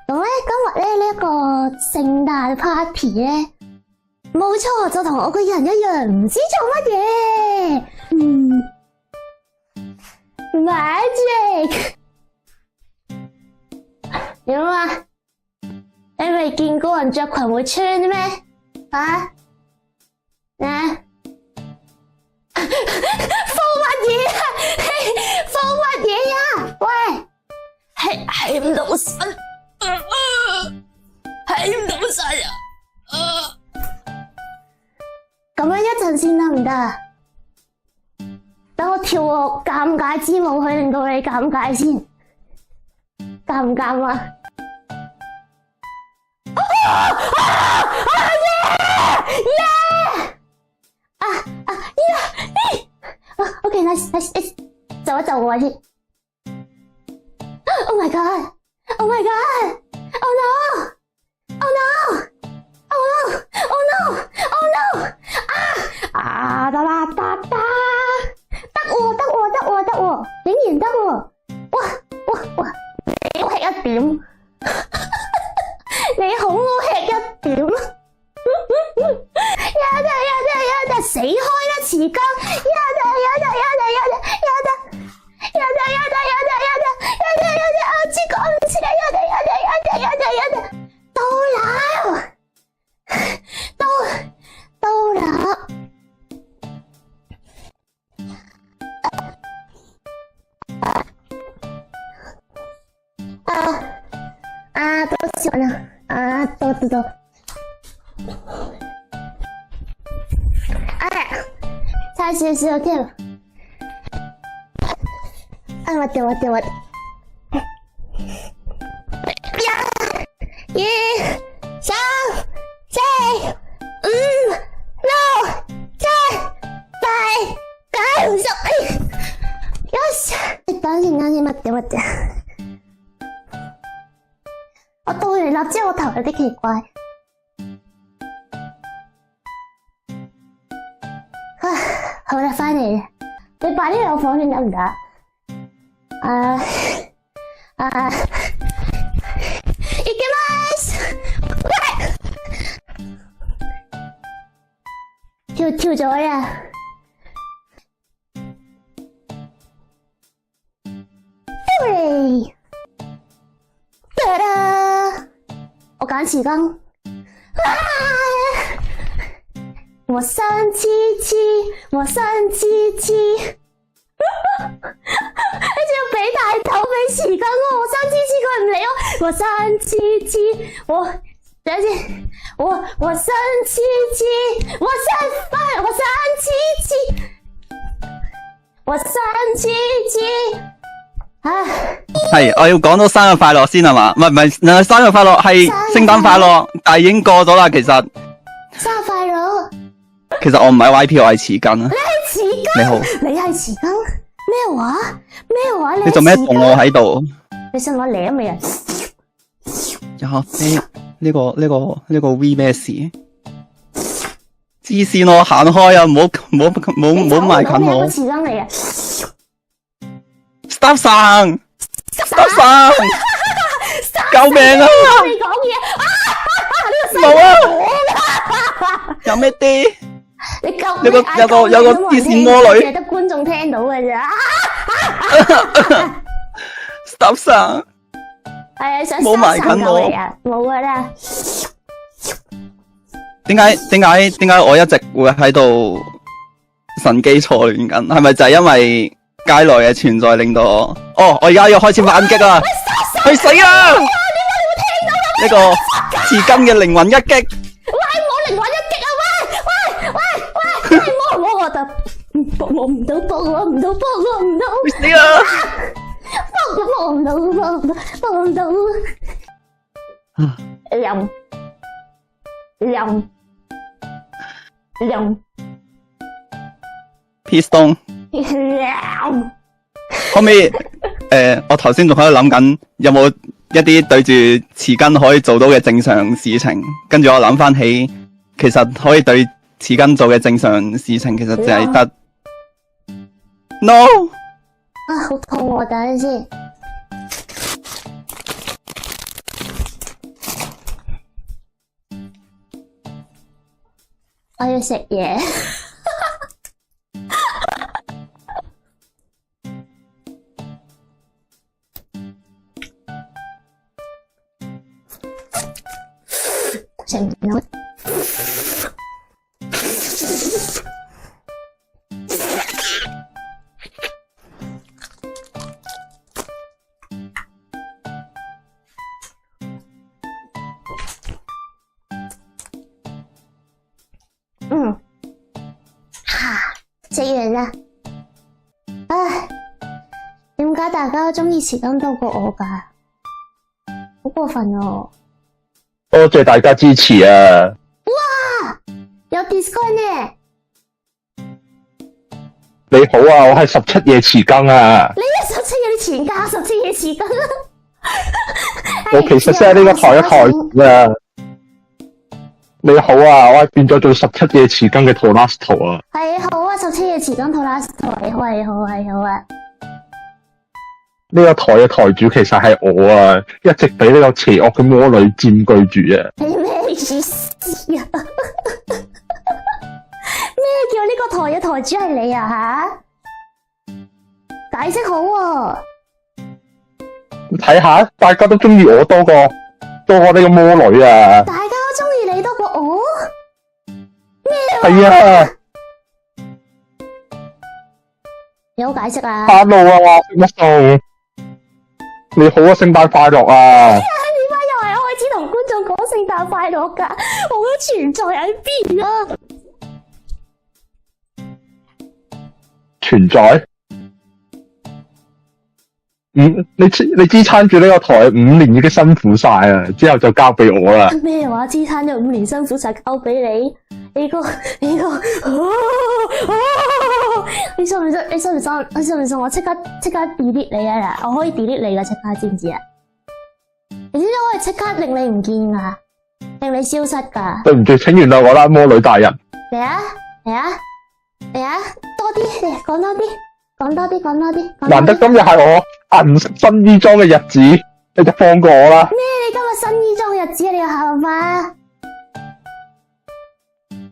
咁咧今日咧呢一個聖誕 party 咧，冇錯，就同我個人一樣，唔知做乜嘢。Magic 點啊？你未見過人着裙會穿咩？啊？放乜嘢啊？放乜嘢啊？喂，係唔到身，係唔到身啊！咁樣一陣先得唔得？等我跳個尷尬之舞去令到你尷尬先，尷唔尷啊？OK， nice， 走一走我先。Oh my god！Oh my god！Oh no！Oh no！Oh no！Oh no！Oh no！得啦，得喎，竟然得喎！哇！你好吃一點，你好吃一點，呀！死開啦匙羹！呀！到啦！多少呢？多。差少少添。待って。1、2、3、4、5、6、7、8、9、10。よし！等陣，待って。我倒完蠟之後，我頭有啲奇怪。好啦，返嚟啦，你擺呢度放先得唔得？いきます！跳咗呀！Hooray！得啦，我揀匙羹。我生七七，你仲要俾大頭俾匙羹喎！我生七七佢唔理我，我生七七，等下先，我生七七，我生七七，係，我要講到生日快樂先係嘛？唔係，生日快樂係聖誕快樂，但係已經過咗啦。其實生日快樂。其實我唔係 YP， 我係匙羹啊。你係匙羹？你好，你係匙羹？咩話？你做咩動我喺度？你信我舐未啊？呢個 V 咩事？黐線我行開啊！唔好埋近我。匙羹嚟啊 ！Stop 生！救命啊！你講嘢冇啊！有咩啲？有個黐線魔女，淨係得觀眾聽到嘅咋 ！Stop 生！想冇埋近我啊！冇噶啦。點解我一直會喺度神機錯亂緊？係咪就係因為街內嘅存在令到我？我而家要開始反擊啦！去死啦！呢個匙羹嘅靈魂一擊。冇靈魂一擊啊！喂！我唔到，死啦！幫唔到。任 Piston 可唔可以？我頭先仲喺度諗緊有冇一啲對住匙羹可以做到嘅正常事情，跟住我諗翻起，其實可以對匙羹做嘅正常事情，其實就係得 No。好痛喎！等陣先。我要食嘢。食唔到。食完啦。唉，點解大家都鍾意匙羹多過我㗎？好過分喎！多謝大家支持啊！哇，有 Discord 呢！你好啊，我係17夜匙羹啊！你係17夜前加17夜匙羹啊！我其實先係呢個台嘅台主啊！你好啊，我係變咗做17夜匙羹嘅 Tolasto 啊！係好啊，17夜匙羹 Tolasto，你好啊，你好啊，你好啊！呢個台嘅台主其實係我啊，一直俾呢個邪惡嘅魔女佔據住啊！你咩意思啊？咩叫呢個台嘅台主係你啊？吓？解釋好喎！睇下，大家都中意我多過呢個魔女啊！大家都中意你多過我？咩啊？係啊！有解釋啊 ！Hello 啊，乜餸？你好啊，聖誕快樂啊！點解又係開始同觀眾講聖誕快樂㗎？我嘅存在喺邊啊？存在？你支撐住呢個台5年已經辛苦晒啊，之後就交俾我啦。咩話？支撐咗5年辛苦晒交俾你？你信唔信？我即刻 delete 你啊！我可以 delete 你噶，即刻知唔知啊？你知唔知我可以即刻令你唔見噶，令你消失噶？對唔住，請原諒我啦，魔女大人。嚟啊！多啲，講多啲。難得今日係我銀色新衣裝嘅日子，你就放過我啦。咩？你今日新衣裝嘅日子，你有效嘛？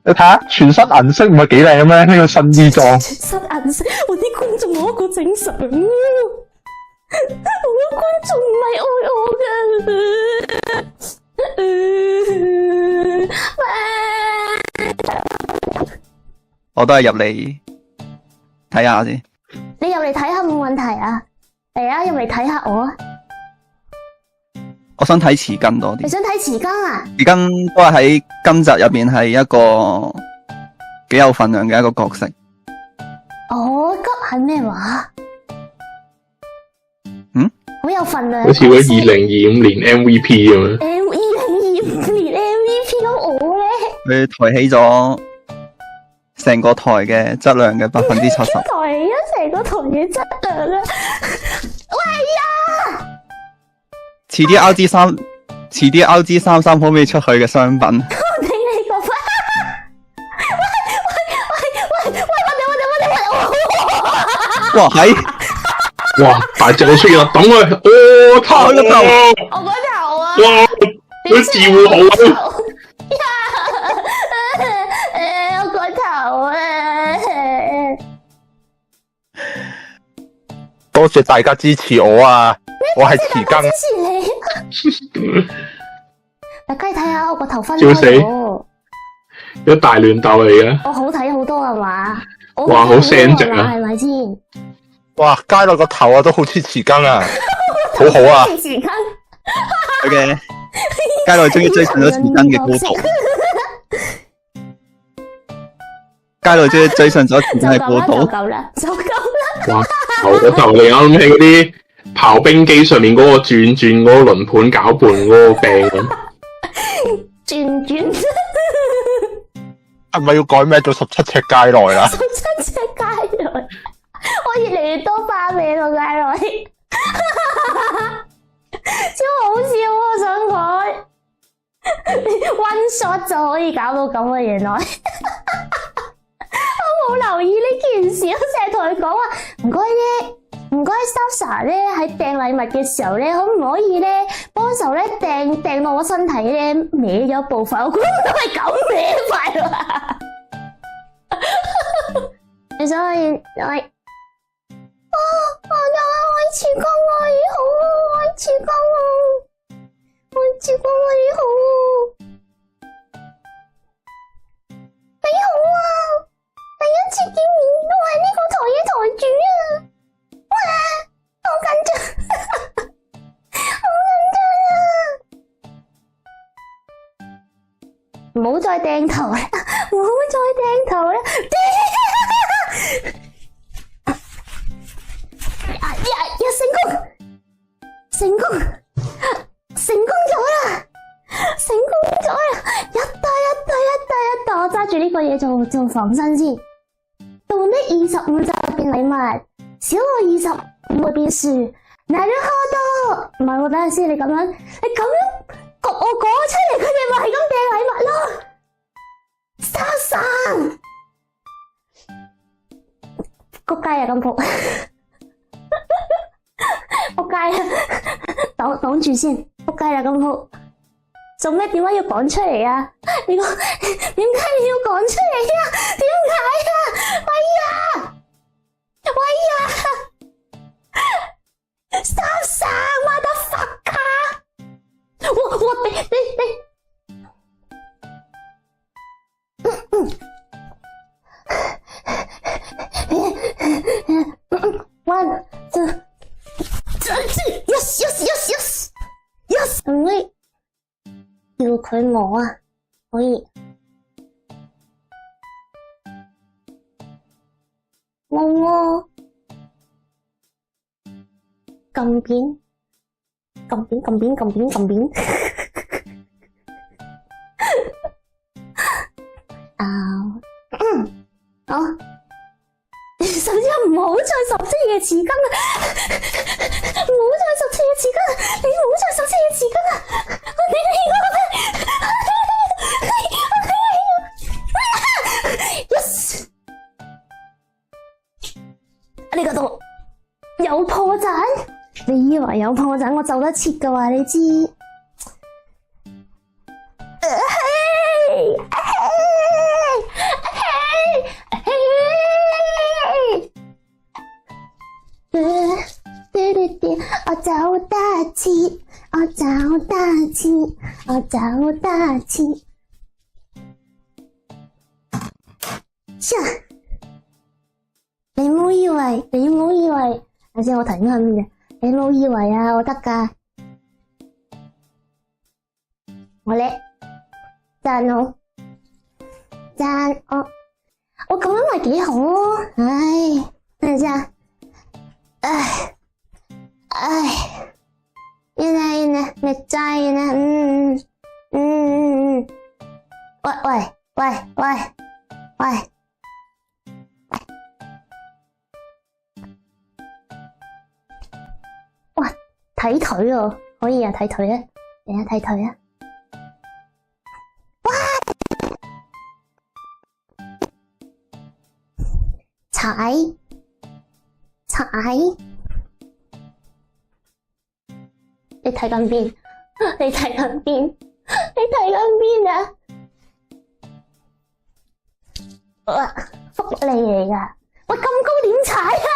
你睇下，全身銀色唔係幾靚咩？呢個新衣裝。全身銀色，我啲觀眾攞個整相，我啲觀眾唔係愛我噶。我都係入嚟睇下先。你入嚟睇下冇問題啊！嚟啊，入嚟睇下我啊！我想睇匙羹多啲。你想睇匙羹啊？匙羹都係喺今集入邊係一個幾有份量嘅一個角色。哦，急係咩話？好有份量。好似嗰2025年 MVP 咁樣。2025年 MVP 咁我咧？佢抬起咗成個台嘅質量嘅70%。抬起咗成個台嘅質量啊！喂呀！遲啲 RG33可唔可以出去嘅商品？我頂你個肺！喂！哇係！哇！大隻佬出現啦，等佢，他個頭！我個頭啊！哇！佢字會好啊！我個頭啊！多謝大家支持我啊！我係匙羹。支持你。大家睇下我個頭分開咗。一大亂鬥嚟嘅。我好睇好多係嘛？哇！好聲直啊！係咪先？哇！街落個頭啊，都好似匙羹啊，好好啊！匙羹。嘅街內終於追上咗匙羹嘅高度。街內終於追上咗匙羹嘅高度。就夠啦！哇！我頭你啱起嗰啲刨冰機上面嗰個轉嗰個輪盤攪拌嗰個病咁。轉。係咪要改名做17尺街內啦？17尺街內，我越嚟越多花名咯，街內，超好笑啊！我想改，one shot 就可以搞到咁啊！原來我冇留意呢件事，我成日同佢講話唔該咧。唔該 Sasha 咧喺訂禮物嘅時候咧，可唔可以咧幫手咧訂到我身體咧歪咗部分？我估唔到係咁歪法喎。所以我愛曙光我已好，愛曙光愛曙光我已好，你好啊！第一次見面，我係呢個台嘅台主啊！哇，好緊張，好緊張啊！唔好再掟頭啦，唔好再掟頭啦！成功咗啦！成功咗啦！一袋，我揸住呢個嘢做防身先。到呢25就變禮物，少過25會變樹。嗱，你喝到唔係喎，等陣先，你咁樣焗我講出嚟，佢哋咪係咁掟禮物咯。沙生，仆街啊咁仆！仆街啊，擋住先，仆街啦咁好。做咩？點解要講出嚟啊？點解你要講出嚟啊？點解啊？喂呀！三生motherfucker！我One, two, yes！ 可唔可以叫佢摸啊？可以摸我撳扁好，首先唔好再十七嘅匙羹啦，唔好再十七嘅匙羹啦，你唔好再十七嘅匙羹啦，yes！ 呢個度有破綻，你以為有破綻我就得切嘅話，你知？我找大氣，我找大氣，我找大氣。你唔好以為，頭先我停下面嘅，你唔好以為啊，我得㗎，我叻，讚我咁樣咪幾好咯，唉，等陣先，原來沒在呢，喂，哇，睇腿喎，可以啊，睇腿啊，嚟啊，睇腿啊，哇，踩，你睇緊邊？你睇緊啊？福利嚟㗎，喂，咁高點踩啊？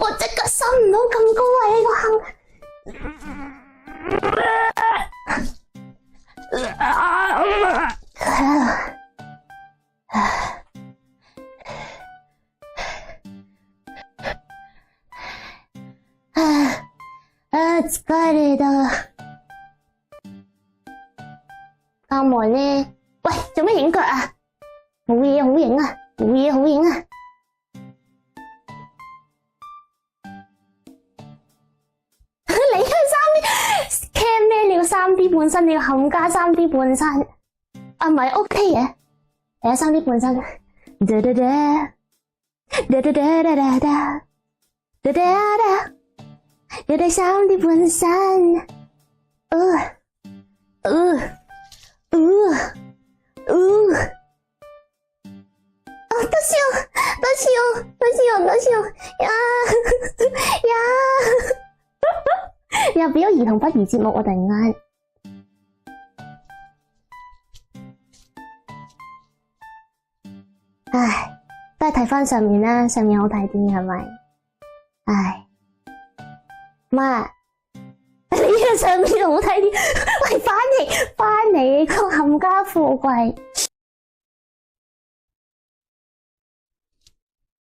我隻腳伸唔到咁高啊！呢個疲れた。啱埋呢？喂，做咩影腳啊？冇嘢好影啊！你係3D 咩料？3D 半身，你要冚家3D 半身啊？唔係 OK 嘅，嚟下3D 半身。有啲3D 半身，都笑呀！又俾咗兒童不宜節目，我突然間。唉，都係睇翻上面啦，上面好睇啲係咪？唉，媽，你嘅上面好睇啲，喂，翻嚟個冚家富貴。